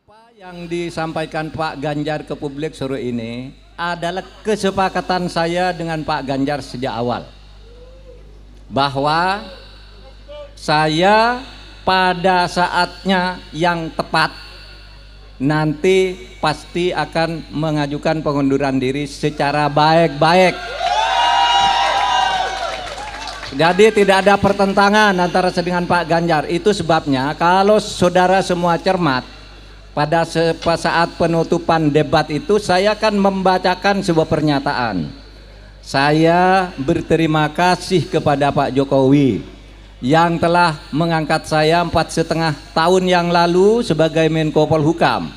Apa yang disampaikan Pak Ganjar ke publik sore ini adalah kesepakatan saya dengan Pak Ganjar sejak awal, bahwa saya pada saatnya yang tepat nanti pasti akan mengajukan pengunduran diri secara baik-baik. Jadi tidak ada pertentangan antara saya dengan Pak Ganjar. Itu sebabnya kalau saudara semua cermat, pada saat penutupan debat itu saya akan membacakan sebuah pernyataan. Saya berterima kasih kepada Pak Jokowi yang telah mengangkat saya 4,5 tahun yang lalu sebagai Menko Polhukam.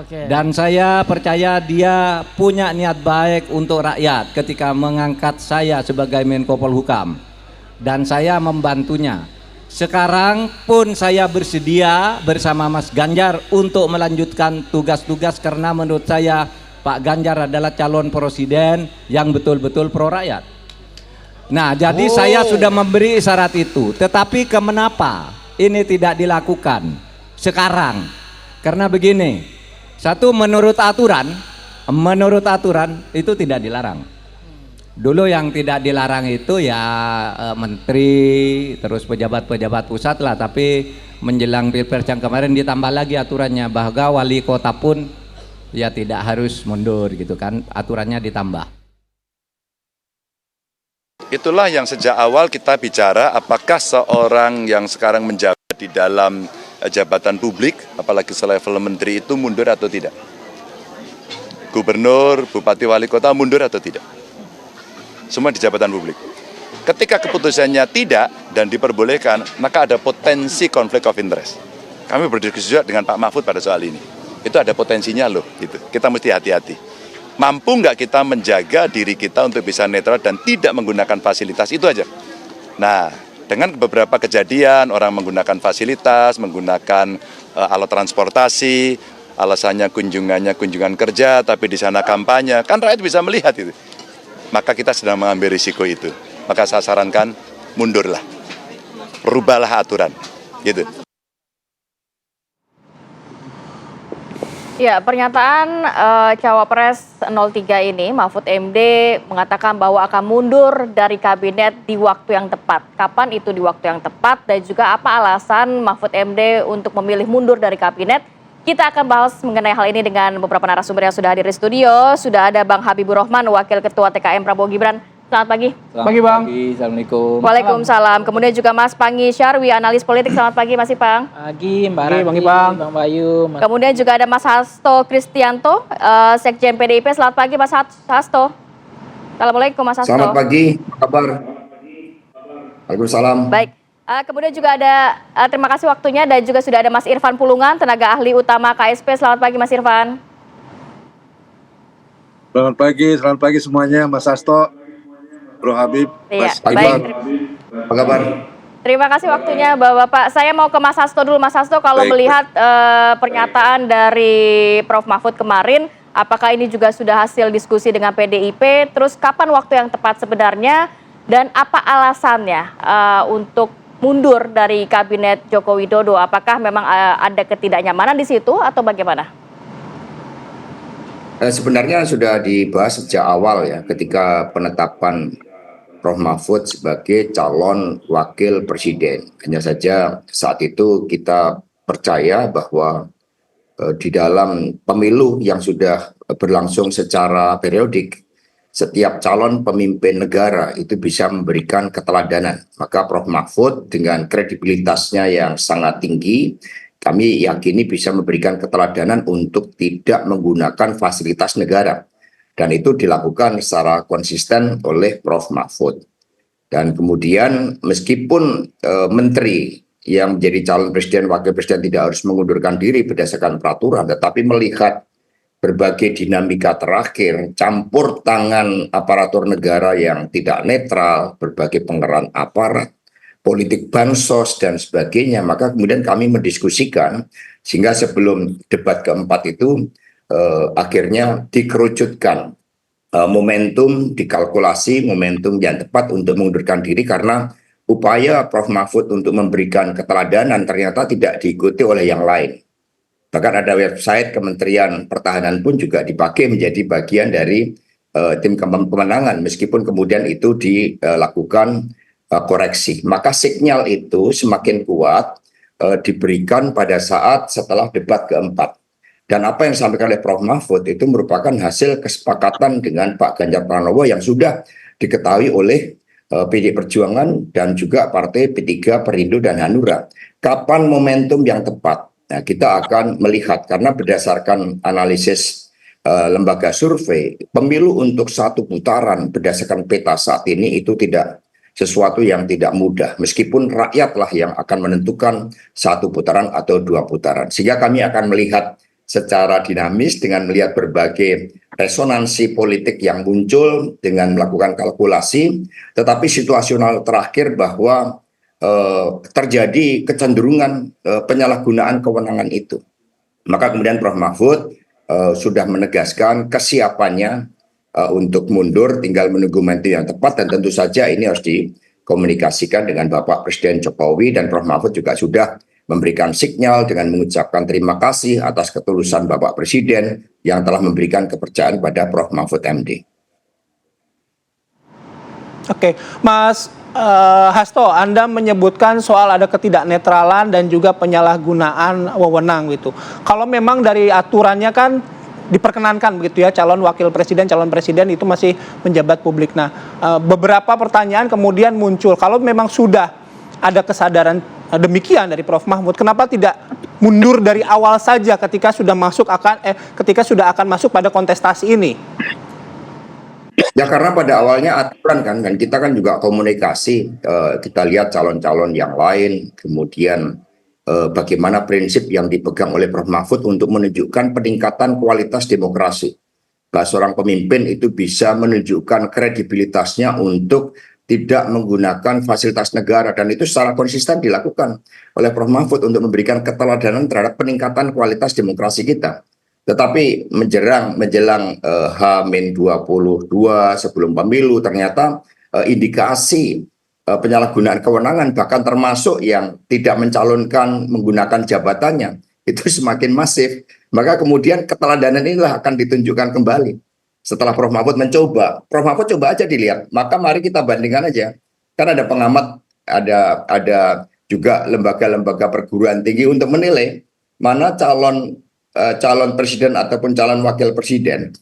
Dan saya percaya dia punya niat baik untuk rakyat ketika mengangkat saya sebagai Menko Polhukam, dan saya membantunya. Sekarang pun saya bersedia bersama Mas Ganjar untuk melanjutkan tugas-tugas, karena menurut saya Pak Ganjar adalah calon presiden yang betul-betul pro rakyat. Nah, jadi saya sudah memberi isyarat itu. Tetapi kenapa ini tidak dilakukan sekarang? Karena begini, satu, menurut aturan itu tidak dilarang. Dulu yang tidak dilarang itu ya menteri, terus pejabat-pejabat pusat lah. Tapi menjelang Pilpres yang kemarin ditambah lagi aturannya, bahwa wali kota pun ya tidak harus mundur gitu kan, aturannya ditambah. Itulah yang sejak awal kita bicara, apakah seorang yang sekarang menjabat di dalam jabatan publik, apalagi selevel menteri, itu mundur atau tidak. Gubernur, bupati, wali kota mundur atau tidak. Semua di jabatan publik. Ketika keputusannya tidak dan diperbolehkan, maka ada potensi konflik of interest. Kami berdiskusi juga dengan Pak Mahfud pada soal ini. Itu ada potensinya loh, gitu. Kita mesti hati-hati. Mampu nggak kita menjaga diri kita untuk bisa netral dan tidak menggunakan fasilitas, itu aja. Nah, dengan beberapa kejadian orang menggunakan fasilitas, menggunakan alat transportasi, alasannya kunjungan kerja, tapi di sana kampanye, kan rakyat bisa melihat itu. Maka kita sedang mengambil risiko itu. Maka saya sarankan mundurlah, rubahlah aturan, gitu. Ya, pernyataan Cawapres 03 ini, Mahfud MD mengatakan bahwa akan mundur dari kabinet di waktu yang tepat. Kapan itu di waktu yang tepat, dan juga apa alasan Mahfud MD untuk memilih mundur dari kabinet? Kita akan bahas mengenai hal ini dengan beberapa narasumber yang sudah hadir di studio. Sudah ada Bang Habibur Rahman, Wakil Ketua TKM Prabowo Gibran. Selamat pagi. Selamat pagi, Bang. Assalamualaikum. Waalaikumsalam. Kemudian juga Mas Pangi Syarwi, analis politik. Selamat pagi, Mas Ipang. Pagi, Mbak Rati, Bang Bayu. Kemudian juga ada Mas Hasto Kristianto, Sekjen PDIP. Selamat pagi, Mas Hasto. Assalamualaikum, Mas Hasto. Selamat pagi, apa kabar? Waalaikumsalam. Baik. Kemudian juga ada, terima kasih waktunya, dan juga sudah ada Mas Irfan Pulungan, tenaga ahli utama KSP. Selamat pagi, Mas Irfan. Selamat pagi semuanya, Mas Hasto, Bro Habib, Iya, Mas baik. Apa kabar? Terima kasih waktunya, Bapak. Saya mau ke Mas Hasto dulu. Mas Hasto, kalau melihat pernyataan dari Prof. Mahfud kemarin, apakah ini juga sudah hasil diskusi dengan PDIP? Terus kapan waktu yang tepat sebenarnya? Dan apa alasannya untuk mundur dari kabinet Joko Widodo? Apakah memang ada ketidaknyamanan di situ atau bagaimana? Sebenarnya sudah dibahas sejak awal ya, ketika penetapan Prof. Mahfud sebagai calon wakil presiden. Hanya saja saat itu kita percaya bahwa di dalam pemilu yang sudah berlangsung secara periodik, setiap calon pemimpin negara itu bisa memberikan keteladanan. Maka Prof. Mahfud dengan kredibilitasnya yang sangat tinggi, kami yakini bisa memberikan keteladanan untuk tidak menggunakan fasilitas negara. Dan itu dilakukan secara konsisten oleh Prof. Mahfud. Dan kemudian meskipun menteri yang menjadi calon presiden, wakil presiden tidak harus mengundurkan diri berdasarkan peraturan, tetapi melihat berbagai dinamika terakhir, campur tangan aparatur negara yang tidak netral, berbagai pengerahan aparat, politik bansos dan sebagainya, maka kemudian kami mendiskusikan sehingga sebelum debat keempat itu akhirnya dikerucutkan momentum, dikalkulasi momentum yang tepat untuk mengundurkan diri, karena upaya Prof. Mahfud untuk memberikan keteladanan ternyata tidak diikuti oleh yang lain. Bahkan ada website Kementerian Pertahanan pun juga dipakai menjadi bagian dari tim pemenangan, meskipun kemudian itu dilakukan koreksi. Maka sinyal itu semakin kuat diberikan pada saat setelah debat keempat. Dan apa yang disampaikan oleh Prof. Mahfud itu merupakan hasil kesepakatan dengan Pak Ganjar Pranowo yang sudah diketahui oleh PD Perjuangan dan juga Partai P3, Perindo, dan Hanura. Kapan momentum yang tepat? Nah, kita akan melihat karena berdasarkan analisis lembaga survei, pemilu untuk satu putaran berdasarkan peta saat ini itu tidak sesuatu yang tidak mudah, meskipun rakyatlah yang akan menentukan satu putaran atau dua putaran. Sehingga kami akan melihat secara dinamis dengan melihat berbagai resonansi politik yang muncul dengan melakukan kalkulasi, tetapi situasional terakhir bahwa terjadi kecenderungan penyalahgunaan kewenangan itu. Maka kemudian Prof. Mahfud sudah menegaskan kesiapannya untuk mundur, tinggal menunggu momentum yang tepat, dan tentu saja ini harus dikomunikasikan dengan Bapak Presiden Jokowi, dan Prof. Mahfud juga sudah memberikan sinyal dengan mengucapkan terima kasih atas ketulusan Bapak Presiden yang telah memberikan kepercayaan pada Prof. Mahfud MD. Oke, Mas Hasto, Anda menyebutkan soal ada ketidaknetralan dan juga penyalahgunaan wewenang gitu. Kalau memang dari aturannya kan diperkenankan begitu ya, calon wakil presiden, calon presiden itu masih menjabat publik. Nah, beberapa pertanyaan kemudian muncul. Kalau memang sudah ada kesadaran demikian dari Prof. Mahfud, kenapa tidak mundur dari awal saja ketika sudah akan masuk pada kontestasi ini? Ya karena pada awalnya aturan kan, dan kita kan juga komunikasi, kita lihat calon-calon yang lain, kemudian bagaimana prinsip yang dipegang oleh Prof. Mahfud untuk menunjukkan peningkatan kualitas demokrasi. Bahwa seorang pemimpin itu bisa menunjukkan kredibilitasnya untuk tidak menggunakan fasilitas negara, dan itu secara konsisten dilakukan oleh Prof. Mahfud untuk memberikan keteladanan terhadap peningkatan kualitas demokrasi kita. Tetapi menjelang H-22 sebelum pemilu, ternyata indikasi penyalahgunaan kewenangan, bahkan termasuk yang tidak mencalonkan menggunakan jabatannya, itu semakin masif. Maka kemudian keteladanan inilah akan ditunjukkan kembali. Setelah Prof. Mahfud mencoba, Prof. Mahfud coba aja dilihat, maka mari kita bandingkan aja. Kan ada pengamat, ada juga lembaga-lembaga perguruan tinggi untuk menilai mana calon presiden ataupun calon wakil presiden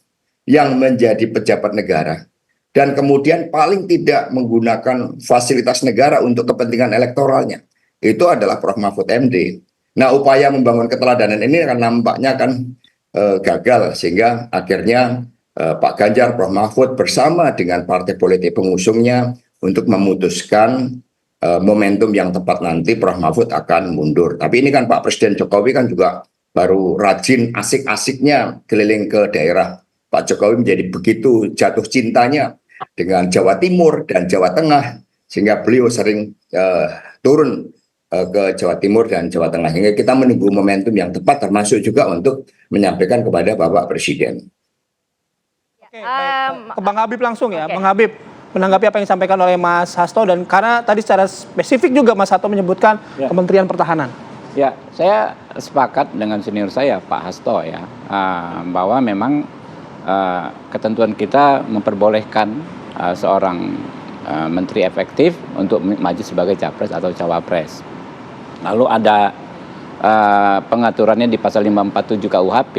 yang menjadi pejabat negara dan kemudian paling tidak menggunakan fasilitas negara untuk kepentingan elektoralnya, itu adalah Prof. Mahfud MD. Nah, upaya membangun keteladanan ini akan nampaknya gagal, sehingga akhirnya Pak Ganjar, Prof. Mahfud bersama dengan partai politik pengusungnya untuk memutuskan momentum yang tepat nanti Prof. Mahfud akan mundur. Tapi ini kan Pak Presiden Jokowi kan juga baru rajin asik-asiknya keliling ke daerah. Pak Jokowi menjadi begitu jatuh cintanya dengan Jawa Timur dan Jawa Tengah, sehingga beliau sering turun ke Jawa Timur dan Jawa Tengah. Hingga kita menunggu momentum yang tepat, termasuk juga untuk menyampaikan kepada Bapak Presiden. Oke, baik. Ke Bang Habib langsung ya. Bang Habib, menanggapi apa yang disampaikan oleh Mas Hasto, dan karena tadi secara spesifik juga Mas Hasto menyebutkan Kementerian Pertahanan. Ya, saya sepakat dengan senior saya Pak Hasto ya, bahwa memang ketentuan kita memperbolehkan seorang menteri efektif untuk maju sebagai capres atau cawapres. Lalu ada pengaturannya di pasal 547 KUHP,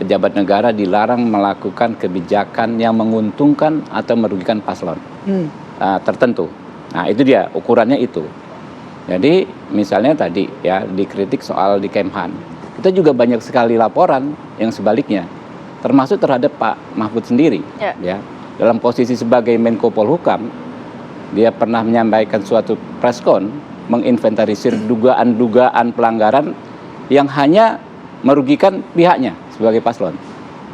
pejabat negara dilarang melakukan kebijakan yang menguntungkan atau merugikan paslon tertentu. Nah, itu dia ukurannya itu. Jadi misalnya tadi ya dikritik soal di Kemhan, kita juga banyak sekali laporan yang sebaliknya, termasuk terhadap Pak Mahfud sendiri. Ya, dalam posisi sebagai Menko Polhukam, dia pernah menyampaikan suatu preskon menginventarisir dugaan-dugaan pelanggaran yang hanya merugikan pihaknya sebagai paslon,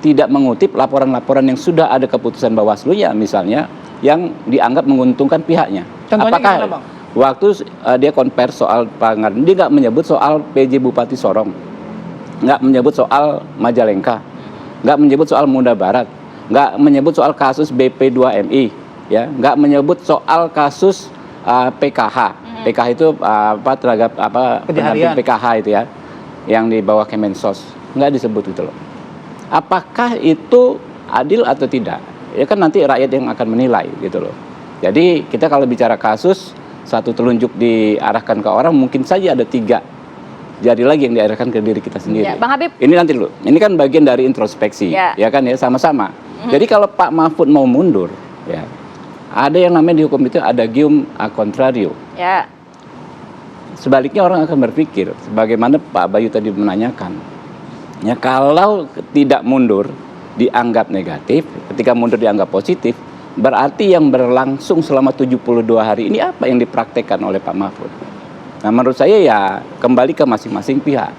tidak mengutip laporan-laporan yang sudah ada keputusan Bawaslu-nya misalnya yang dianggap menguntungkan pihaknya. Contohnya apakah gimana, Bang? Waktu dia konvers soal pelanggaran, dia nggak menyebut soal PJ Bupati Sorong, nggak menyebut soal Majalengka, nggak menyebut soal Muda Barat, nggak menyebut soal kasus BP2MI, ya, nggak menyebut soal kasus PKH. PKH itu terhadap pendamping PKH itu ya. yang di bawah Kemensos, nggak disebut gitu loh. Apakah itu adil atau tidak? Ya kan nanti rakyat yang akan menilai gitu loh. Jadi kita kalau bicara kasus, satu telunjuk diarahkan ke orang, mungkin saja ada 3 jari lagi yang diarahkan ke diri kita sendiri. Ya, Bang Habib. Ini nanti dulu, ini kan bagian dari introspeksi, ya kan ya, sama-sama. Jadi kalau Pak Mahfud mau mundur, ya ada yang namanya di hukum itu adagium a contrario. Ya. Sebaliknya orang akan berpikir, sebagaimana Pak Bayu tadi menanyakan, ya kalau tidak mundur dianggap negatif, ketika mundur dianggap positif, berarti yang berlangsung selama 72 hari ini apa yang dipraktekkan oleh Pak Mahfud? Nah menurut saya ya kembali ke masing-masing pihak.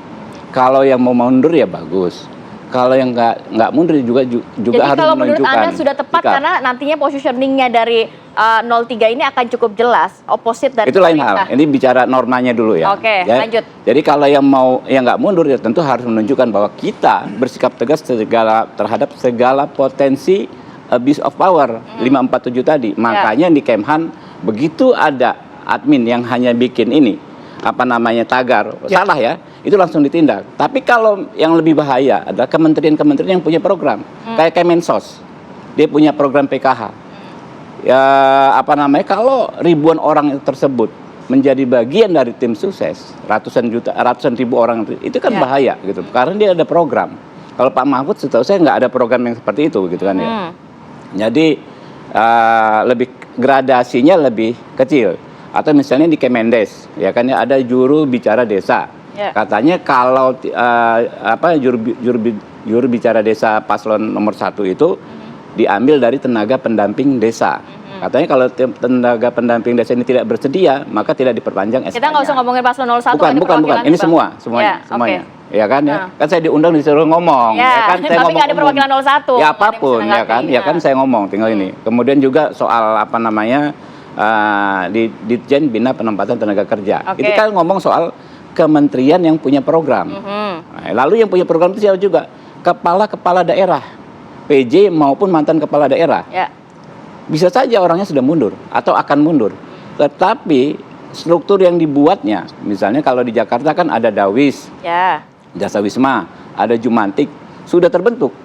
Kalau yang mau mundur ya bagus. Kalau yang nggak mundur juga Jadi harus kalau menurut menunjukkan Anda sudah tepat sikap. karena nantinya positioningnya dari 03 ini akan cukup jelas, opposite dari Itu lain pemerintah. hal. Ini bicara normanya dulu ya. Oke, Ya. lanjut. Jadi kalau yang nggak mundur ya tentu harus menunjukkan bahwa kita bersikap tegas terhadap segala potensi abuse of power 547 tadi. Makanya di Kemhan begitu ada admin yang hanya bikin ini tagar salah ya, itu langsung ditindak. Tapi kalau yang lebih bahaya adalah kementerian-kementerian yang punya program kayak Kemensos, dia punya program PKH. Ya kalau ribuan orang tersebut menjadi bagian dari tim sukses, ratusan ribu orang itu kan bahaya gitu, karena dia ada program. Kalau Pak Mahfud setahu saya nggak ada program yang seperti itu gitu kan ya. Jadi lebih gradasinya lebih kecil. Atau misalnya di Kemendes, ya kan ya ada juru bicara desa. Katanya kalau juru bicara desa paslon nomor 1 itu diambil dari tenaga pendamping desa. Katanya kalau tenaga pendamping desa ini tidak bersedia, maka tidak diperpanjang SK-nya. Kita nggak usah ngomongin paslon 01. Bukan. Ini semuanya. Okay. Ya kan ya. Kan saya diundang disuruh ngomong, ya kan saya tapi nggak ada perwakilan 01. Ya apapun ya kan saya ngomong tinggal ini. Kemudian juga soal di Ditjen Bina Penempatan Tenaga Kerja. Itu kan ngomong soal kementerian yang punya program. Nah, lalu yang punya program itu siapa juga? Kepala daerah, PJ maupun mantan kepala daerah. Bisa saja orangnya sudah mundur atau akan mundur. Tetapi struktur yang dibuatnya, misalnya kalau di Jakarta kan ada Dawis, Jasa Wisma, ada Jumantik, sudah terbentuk.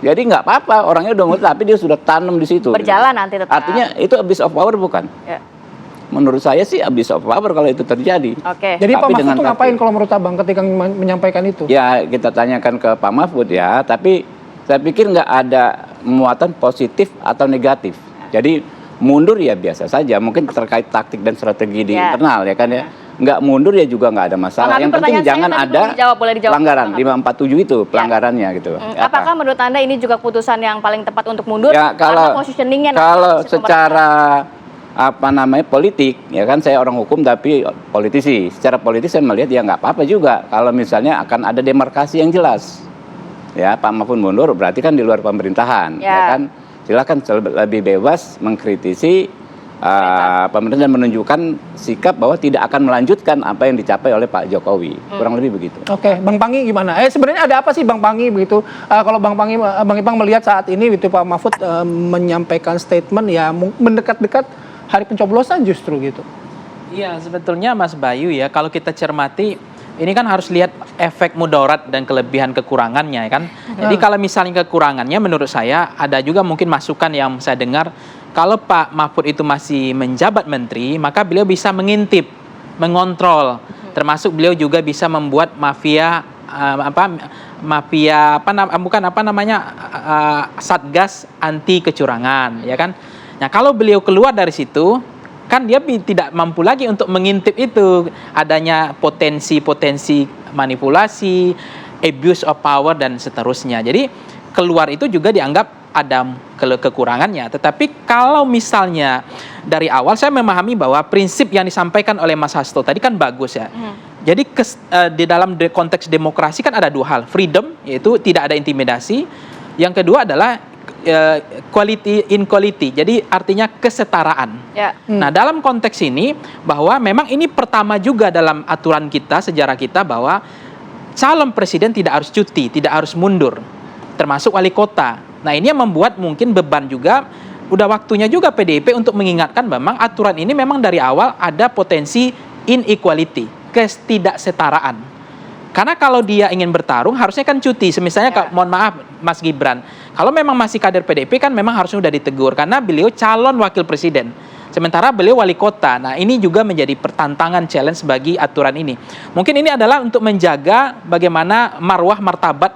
Jadi nggak apa-apa, orangnya udah mundur, tapi dia sudah tanam di situ. Berjalan nanti tetap. Artinya itu abuse of power bukan? Menurut saya sih abuse of power kalau itu terjadi. Jadi Pak Mahfud itu ngapain kalau menurut Abang ketika menyampaikan itu? Ya kita tanyakan ke Pak Mahfud ya, tapi saya pikir nggak ada muatan positif atau negatif. Jadi mundur ya biasa saja, mungkin terkait taktik dan strategi di internal ya kan ya. Nggak mundur ya juga nggak ada masalah. Yang penting jangan ada pelanggaran 547 itu pelanggarannya gitu. Apakah menurut Anda ini juga keputusan yang paling tepat untuk mundur? Ya kalau secara politik ya kan, saya orang hukum tapi politisi. Secara politis saya melihat ya nggak apa-apa juga kalau misalnya akan ada demarkasi yang jelas. Ya Pak Mahfud mundur berarti kan di luar pemerintahan ya kan. Silakan lebih bebas mengkritisi pemerintah dan menunjukkan sikap bahwa tidak akan melanjutkan apa yang dicapai oleh Pak Jokowi. Kurang lebih begitu. Oke, Bang Panggi gimana? Sebenarnya ada apa sih Bang Panggi begitu? Kalau Bang Ipang melihat saat ini gitu Pak Mahfud menyampaikan statement ya mendekat-dekat hari pencoblosan justru gitu. Iya, sebetulnya Mas Bayu ya, kalau kita cermati ini kan harus lihat efek mudarat dan kelebihan kekurangannya ya kan. Jadi kalau misalnya kekurangannya menurut saya ada juga mungkin masukan yang saya dengar, kalau Pak Mahfud itu masih menjabat menteri, maka beliau bisa mengintip, mengontrol, termasuk beliau juga bisa membuat satgas anti kecurangan ya kan. Nah, kalau beliau keluar dari situ, kan dia tidak mampu lagi untuk mengintip itu adanya potensi manipulasi, abuse of power dan seterusnya. Jadi keluar itu juga dianggap ada kekurangannya. Tetapi kalau misalnya dari awal saya memahami bahwa prinsip yang disampaikan oleh Mas Hasto tadi kan bagus ya. Jadi di dalam konteks demokrasi kan ada 2 hal, freedom yaitu tidak ada intimidasi. Yang kedua adalah quality in quality, jadi artinya kesetaraan. Nah dalam konteks ini bahwa memang ini pertama juga dalam aturan kita, sejarah kita bahwa calon presiden tidak harus cuti, tidak harus mundur, termasuk wali kota. Nah ini yang membuat mungkin beban juga, udah waktunya juga PDIP untuk mengingatkan memang aturan ini memang dari awal ada potensi inequality, ketidaksetaraan. Karena kalau dia ingin bertarung harusnya kan cuti. Misalnya mohon maaf Mas Gibran, kalau memang masih kader PDIP kan memang harusnya sudah ditegur karena beliau calon wakil presiden. Sementara beliau wali kota. Nah, ini juga menjadi pertantangan challenge bagi aturan ini. Mungkin ini adalah untuk menjaga bagaimana marwah martabat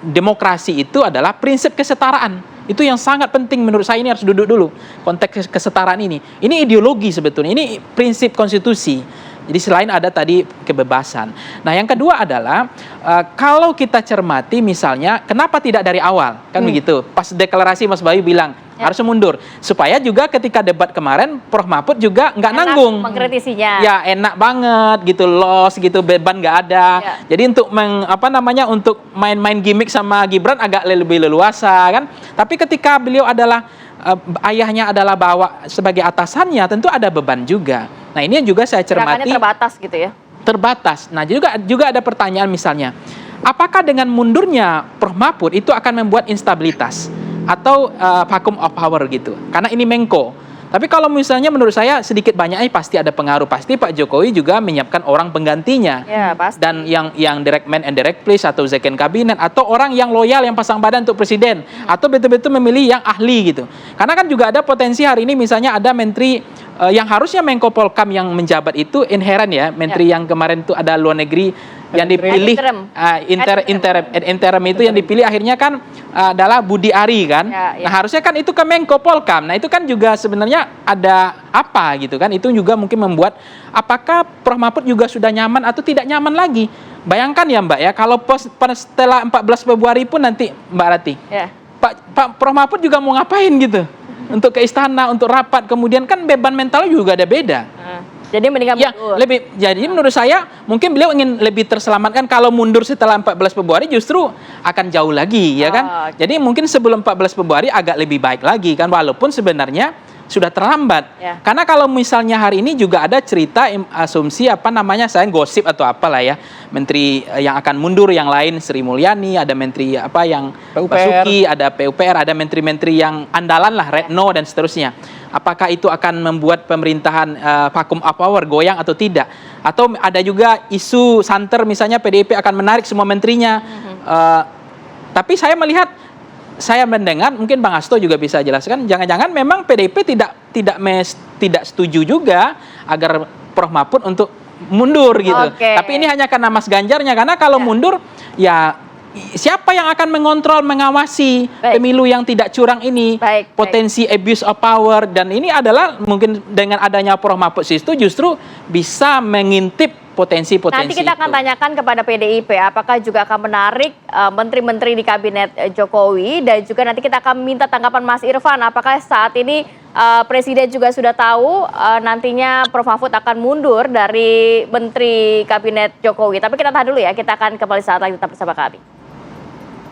demokrasi itu adalah prinsip kesetaraan. Itu yang sangat penting menurut saya, ini harus duduk dulu konteks kesetaraan ini. Ini ideologi sebetulnya, ini prinsip konstitusi. Jadi selain ada tadi kebebasan. Nah, yang kedua adalah kalau kita cermati misalnya kenapa tidak dari awal, kan begitu. Pas deklarasi Mas Bayu bilang harus mundur supaya juga ketika debat kemarin Prof Mahfud juga nggak nanggung mengkritisinya. Ya enak banget gitu, los gitu, beban nggak ada. Jadi untuk untuk main-main gimmick sama Gibran agak lebih leluasa kan. Tapi ketika beliau adalah ayahnya adalah bawa sebagai atasannya, tentu ada beban juga. Nah, ini yang juga saya cermati. Gerakannya terbatas gitu ya. Terbatas. Nah, juga ada pertanyaan misalnya, apakah dengan mundurnya Prof Mahfud itu akan membuat instabilitas atau vacuum of power gitu? Karena ini Menko. Tapi kalau misalnya menurut saya sedikit banyaknya pasti ada pengaruh. Pasti Pak Jokowi juga menyiapkan orang penggantinya. Ya, pasti. Dan yang direct man and direct place atau second cabinet atau orang yang loyal yang pasang badan untuk presiden atau betul-betul memilih yang ahli gitu. Karena kan juga ada potensi hari ini misalnya ada menteri yang harusnya Menko Polkam yang menjabat itu inheren ya, menteri yang kemarin itu ada luar negeri yang dipilih interim itu yang dipilih akhirnya kan adalah Budi Ari kan. Nah, harusnya kan itu ke Menko Polkam. Nah, itu kan juga sebenarnya ada apa gitu kan. Itu juga mungkin membuat apakah Prof Mahfud juga sudah nyaman atau tidak nyaman lagi. Bayangkan ya Mbak ya, kalau setelah 14 Februari pun nanti Mbak Rati. Pak Prof Mahfud juga mau ngapain gitu? Untuk ke istana, untuk rapat, kemudian kan beban mentalnya juga ada beda. Jadi mendingan mundur. Jadi menurut saya mungkin beliau ingin lebih terselamatkan kalau mundur setelah 14 Februari justru akan jauh lagi ya kan. Jadi mungkin sebelum 14 Februari agak lebih baik lagi kan, walaupun sebenarnya sudah terlambat. Karena kalau misalnya hari ini juga ada cerita asumsi saya gosip atau apalah ya, menteri yang akan mundur yang lain Sri Mulyani, ada menteri yang Basuki, ada PUPR, ada menteri-menteri yang andalan lah, Retno dan seterusnya. Apakah itu akan membuat pemerintahan vacuum of power goyang atau tidak? Atau ada juga isu santer misalnya PDIP akan menarik semua menterinya. Tapi saya mendengar, mungkin Bang Hasto juga bisa jelaskan, jangan-jangan memang PDIP tidak setuju juga agar Prof Mahfud untuk mundur gitu. Tapi ini hanya karena Mas Ganjarnya, karena kalau mundur ya siapa yang akan mengontrol, mengawasi pemilu yang tidak curang ini, potensi abuse of power, dan ini adalah mungkin dengan adanya Prof Mahfud itu justru bisa mengintip potensi-potensi. Nanti kita akan tanyakan kepada PDIP apakah juga akan menarik menteri-menteri di kabinet Jokowi, dan juga nanti kita akan minta tanggapan Mas Irfan apakah saat ini Presiden juga sudah tahu nantinya Prof Mahfud akan mundur dari menteri kabinet Jokowi. Tapi kita tahan dulu ya, kita akan kembali saat lagi, tetap bersama kami.